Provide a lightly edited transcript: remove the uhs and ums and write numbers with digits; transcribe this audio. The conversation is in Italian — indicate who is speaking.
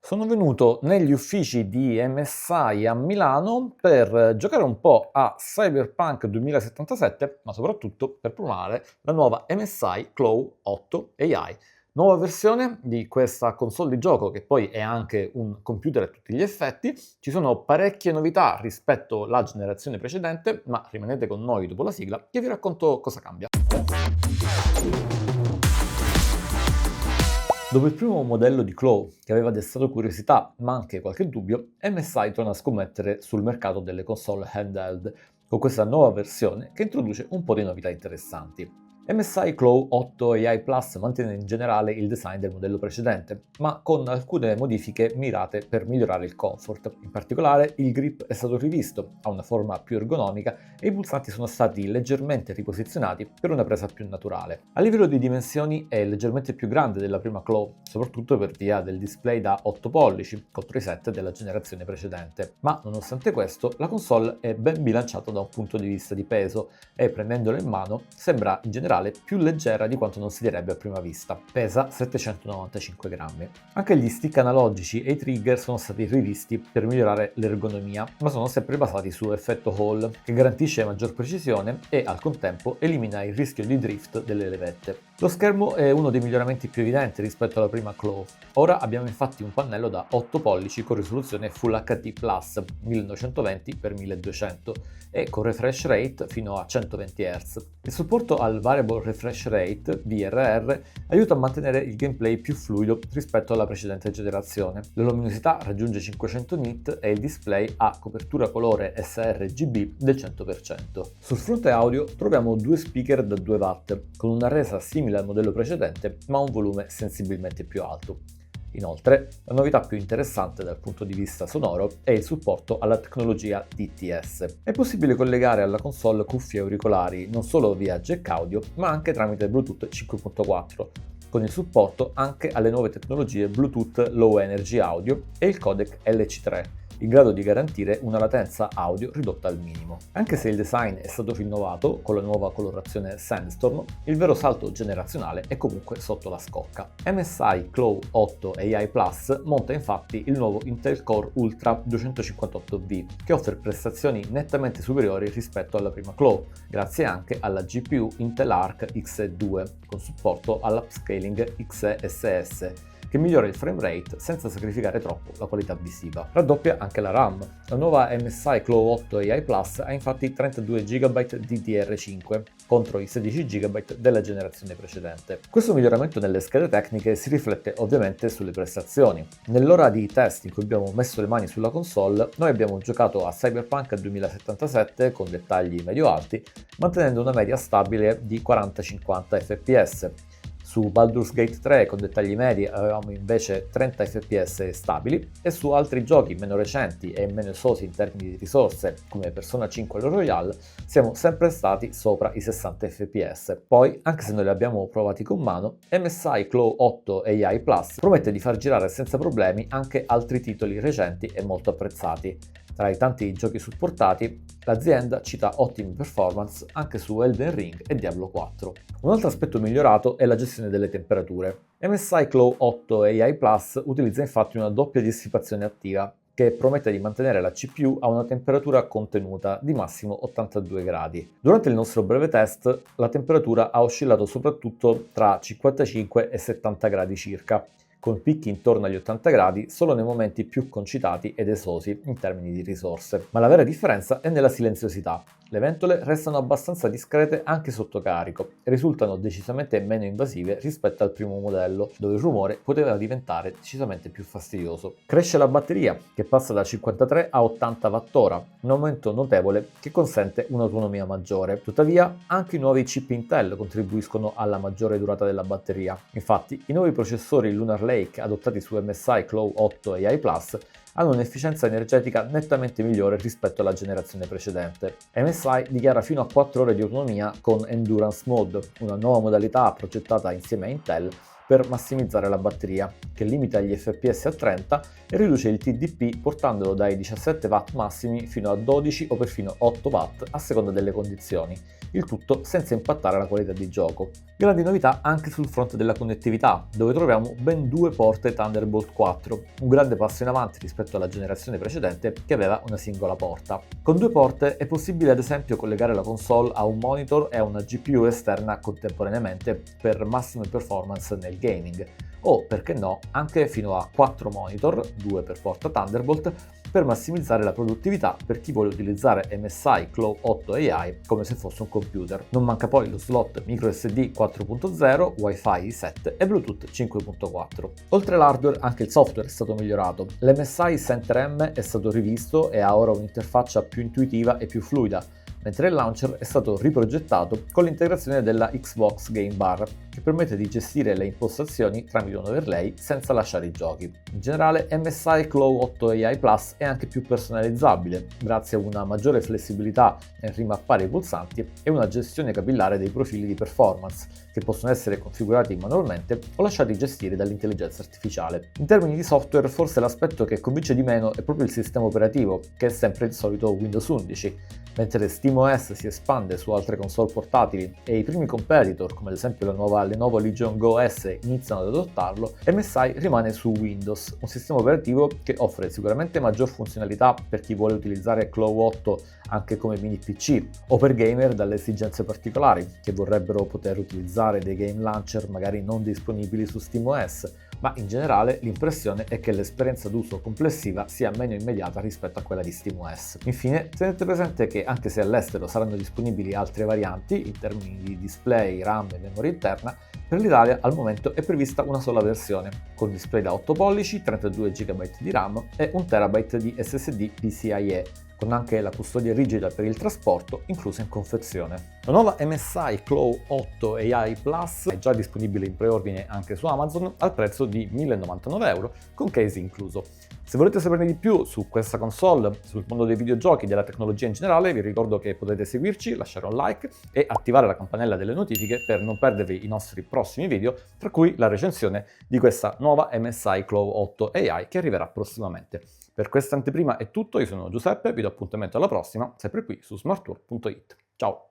Speaker 1: Sono venuto negli uffici di MSI a Milano per giocare un po' a Cyberpunk 2077, ma soprattutto per provare la nuova MSI Claw 8 AI. Nuova versione di questa console di gioco, che poi è anche un computer a tutti gli effetti. Ci sono parecchie novità rispetto alla generazione precedente, ma rimanete con noi dopo la sigla che vi racconto cosa cambia. Dopo il primo modello di Claw, che aveva destato curiosità ma anche qualche dubbio, MSI torna a scommettere sul mercato delle console handheld, con questa nuova versione che introduce un po' di novità interessanti. MSI Claw 8 AI Plus mantiene in generale il design del modello precedente, ma con alcune modifiche mirate per migliorare il comfort. In particolare, il grip è stato rivisto, ha una forma più ergonomica e i pulsanti sono stati leggermente riposizionati per una presa più naturale. A livello di dimensioni è leggermente più grande della prima Claw, soprattutto per via del display da 8 pollici contro i 7 della generazione precedente. Ma nonostante questo, la console è ben bilanciata da un punto di vista di peso e prendendola in mano sembra in generale più leggera di quanto non si direbbe a prima vista. Pesa 795 grammi. Anche gli stick analogici e i trigger sono stati rivisti per migliorare l'ergonomia, ma sono sempre basati su effetto Hall, che garantisce maggior precisione e al contempo elimina il rischio di drift delle levette. Lo schermo è uno dei miglioramenti più evidenti rispetto alla prima Claw. Ora abbiamo infatti un pannello da 8 pollici con risoluzione Full HD+, 1920x1200 e con refresh rate fino a 120 Hz. Il supporto al Variable Refresh Rate, VRR, aiuta a mantenere il gameplay più fluido rispetto alla precedente generazione. La luminosità raggiunge 500 nit e il display ha copertura colore sRGB del 100%. Sul fronte audio troviamo due speaker da 2 watt, con una resa simile al modello precedente, ma un volume sensibilmente più alto. Inoltre, la novità più interessante dal punto di vista sonoro è il supporto alla tecnologia DTS. È possibile collegare alla console cuffie e auricolari non solo via jack audio, ma anche tramite Bluetooth 5.4, con il supporto anche alle nuove tecnologie Bluetooth Low Energy Audio e il codec LC3, in grado di garantire una latenza audio ridotta al minimo. Anche se il design è stato rinnovato con la nuova colorazione Sandstorm, il vero salto generazionale è comunque sotto la scocca. MSI Claw 8 AI Plus monta infatti il nuovo Intel Core Ultra 258V, che offre prestazioni nettamente superiori rispetto alla prima Claw, grazie anche alla GPU Intel Arc Xe2, con supporto all'upscaling XeSS, che migliora il frame rate senza sacrificare troppo la qualità visiva. Raddoppia anche la RAM. La nuova MSI Claw 8 AI Plus ha infatti 32 GB DDR5 contro i 16 GB della generazione precedente. Questo miglioramento nelle schede tecniche si riflette ovviamente sulle prestazioni. Nell'ora di test in cui abbiamo messo le mani sulla console, noi abbiamo giocato a Cyberpunk 2077 con dettagli medio-alti, mantenendo una media stabile di 40-50 fps. Su Baldur's Gate 3 con dettagli medi avevamo invece 30 fps stabili e su altri giochi meno recenti e meno esosi in termini di risorse come Persona 5 Royale siamo sempre stati sopra i 60 fps. Poi, anche se non li abbiamo provati con mano, MSI Claw 8 AI Plus promette di far girare senza problemi anche altri titoli recenti e molto apprezzati. Tra i tanti giochi supportati, l'azienda cita ottime performance anche su Elden Ring e Diablo 4. Un altro aspetto migliorato è la gestione delle temperature. MSI Claw 8 AI Plus utilizza infatti una doppia dissipazione attiva, che promette di mantenere la CPU a una temperatura contenuta di massimo 82 gradi. Durante il nostro breve test, la temperatura ha oscillato soprattutto tra 55 e 70 gradi circa, con picchi intorno agli 80 gradi solo nei momenti più concitati ed esosi in termini di risorse. Ma la vera differenza è nella silenziosità. Le ventole restano abbastanza discrete anche sotto carico e risultano decisamente meno invasive rispetto al primo modello, dove il rumore poteva diventare decisamente più fastidioso. Cresce la batteria, che passa da 53 a 80 Wh, un aumento notevole che consente un'autonomia maggiore. Tuttavia, anche i nuovi chip Intel contribuiscono alla maggiore durata della batteria. Infatti, i nuovi processori Lunar Lake adottati su MSI Claw 8 AI Plus hanno un'efficienza energetica nettamente migliore rispetto alla generazione precedente. MSI dichiara fino a 4 ore di autonomia con Endurance Mode, una nuova modalità progettata insieme a Intel per massimizzare la batteria, che limita gli FPS a 30 e riduce il TDP portandolo dai 17 watt massimi fino a 12 o perfino 8 watt a seconda delle condizioni, il tutto senza impattare la qualità di gioco. Grandi novità anche sul fronte della connettività, dove troviamo ben 2 porte Thunderbolt 4, un grande passo in avanti rispetto alla generazione precedente che aveva una singola porta. Con 2 porte è possibile ad esempio collegare la console a un monitor e a una GPU esterna contemporaneamente per massime performance nel gaming, o perché no anche fino a 4 monitor, 2 per porta Thunderbolt, per massimizzare la produttività per chi vuole utilizzare MSI Claw 8 AI come se fosse un computer. Non manca poi lo slot microSD 4.0, Wi-Fi 7 e Bluetooth 5.4. Oltre all'hardware anche il software è stato migliorato. L'MSI Center M è stato rivisto e ha ora un'interfaccia più intuitiva e più fluida, mentre il launcher è stato riprogettato con l'integrazione della Xbox Game Bar, che permette di gestire le impostazioni tramite un overlay senza lasciare i giochi. In generale, MSI Claw 8 AI Plus è anche più personalizzabile, grazie a una maggiore flessibilità nel rimappare i pulsanti e una gestione capillare dei profili di performance, che possono essere configurati manualmente o lasciati gestire dall'intelligenza artificiale. In termini di software, forse l'aspetto che convince di meno è proprio il sistema operativo, che è sempre il solito Windows 11, mentre SteamOS si espande su altre console portatili e i primi competitor, come ad esempio la nuova Lenovo Legion Go S, iniziano ad adottarlo, MSI rimane su Windows, un sistema operativo che offre sicuramente maggior funzionalità per chi vuole utilizzare Claw 8 anche come mini PC, o per gamer dalle esigenze particolari, che vorrebbero poter utilizzare dei game launcher magari non disponibili su SteamOS, ma in generale l'impressione è che l'esperienza d'uso complessiva sia meno immediata rispetto a quella di SteamOS. Infine, tenete presente che anche se all'estero saranno disponibili altre varianti in termini di display, RAM e memoria interna, per l'Italia al momento è prevista una sola versione, con display da 8 pollici, 32 GB di RAM e 1 TB di SSD PCIe, con anche la custodia rigida per il trasporto inclusa in confezione. La nuova MSI Claw 8 AI Plus è già disponibile in preordine anche su Amazon al prezzo di 1.099 euro con case incluso. Se volete saperne di più su questa console, sul mondo dei videogiochi e della tecnologia in generale, vi ricordo che potete seguirci, lasciare un like e attivare la campanella delle notifiche per non perdervi i nostri prossimi video, tra cui la recensione di questa nuova MSI Claw 8 AI che arriverà prossimamente. Per questa anteprima è tutto, io sono Giuseppe, vi do appuntamento alla prossima, sempre qui su smarttour.it. Ciao!